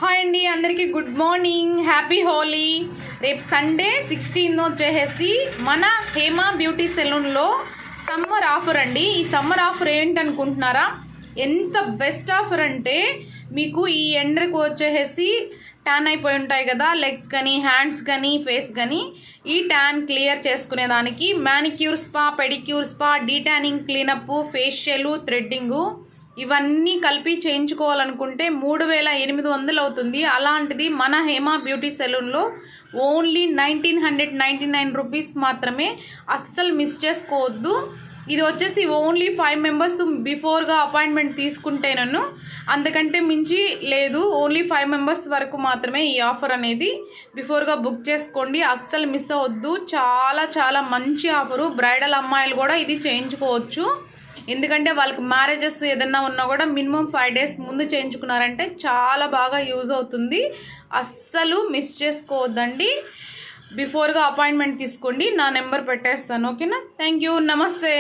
Hi అండి, అందరికీ good morning, happy Holi. రేపు సండే 16 వచ్చేసి మన హేమ బ్యూటీ సెలూన్లో సమ్మర్ ఆఫర్ అండి. ఈ సమ్మర్ ఆఫర్ ఏంటనుకుంటున్నారా? ఎంత బెస్ట్ ఆఫర్ అంటే మీకు ఈ ఎండకు వచ్చేసి ట్యాన్ అయిపోయి ఉంటాయి కదా, లెగ్స్ కానీ హ్యాండ్స్ కానీ ఫేస్ కానీ, ఈ ట్యాన్ క్లియర్ చేసుకునేదానికి manicure spa, pedicure spa, detanning, cleanup, facial, threading ఇవన్నీ కలిపి చేయించుకోవాలనుకుంటే 3800 అవుతుంది. అలాంటిది మన హేమ బ్యూటీ సెలూన్లో ఓన్లీ 1999 రూపీస్ మాత్రమే. అస్సలు మిస్ చేసుకోవద్దు. ఇది వచ్చేసి ఓన్లీ 5 మెంబర్స్ బిఫోర్గా అపాయింట్మెంట్ తీసుకుంటే నన్ను, అంతకంటే మించి లేదు. ఓన్లీ 5 మెంబర్స్ వరకు మాత్రమే ఈ ఆఫర్ అనేది. బిఫోర్గా బుక్ చేసుకోండి, అస్సలు మిస్ అవ్వద్దు. చాలా చాలా మంచి ఆఫరు. బ్రైడల్ అమ్మాయిలు కూడా ఇది చేయించుకోవచ్చు. ఎందుకంటే వాళ్ళకి మ్యారేజెస్ ఏదన్నా ఉన్నా కూడా మినిమం 5 days ముందు చేయించుకున్నారంటే చాలా బాగా యూజ్ అవుతుంది. అస్సలు మిస్ చేసుకోవద్దండి. బిఫోర్గా అపాయింట్మెంట్ తీసుకోండి. నా నెంబర్ పెట్టేస్తాను, ఓకేనా? థ్యాంక్ యూ, నమస్తే.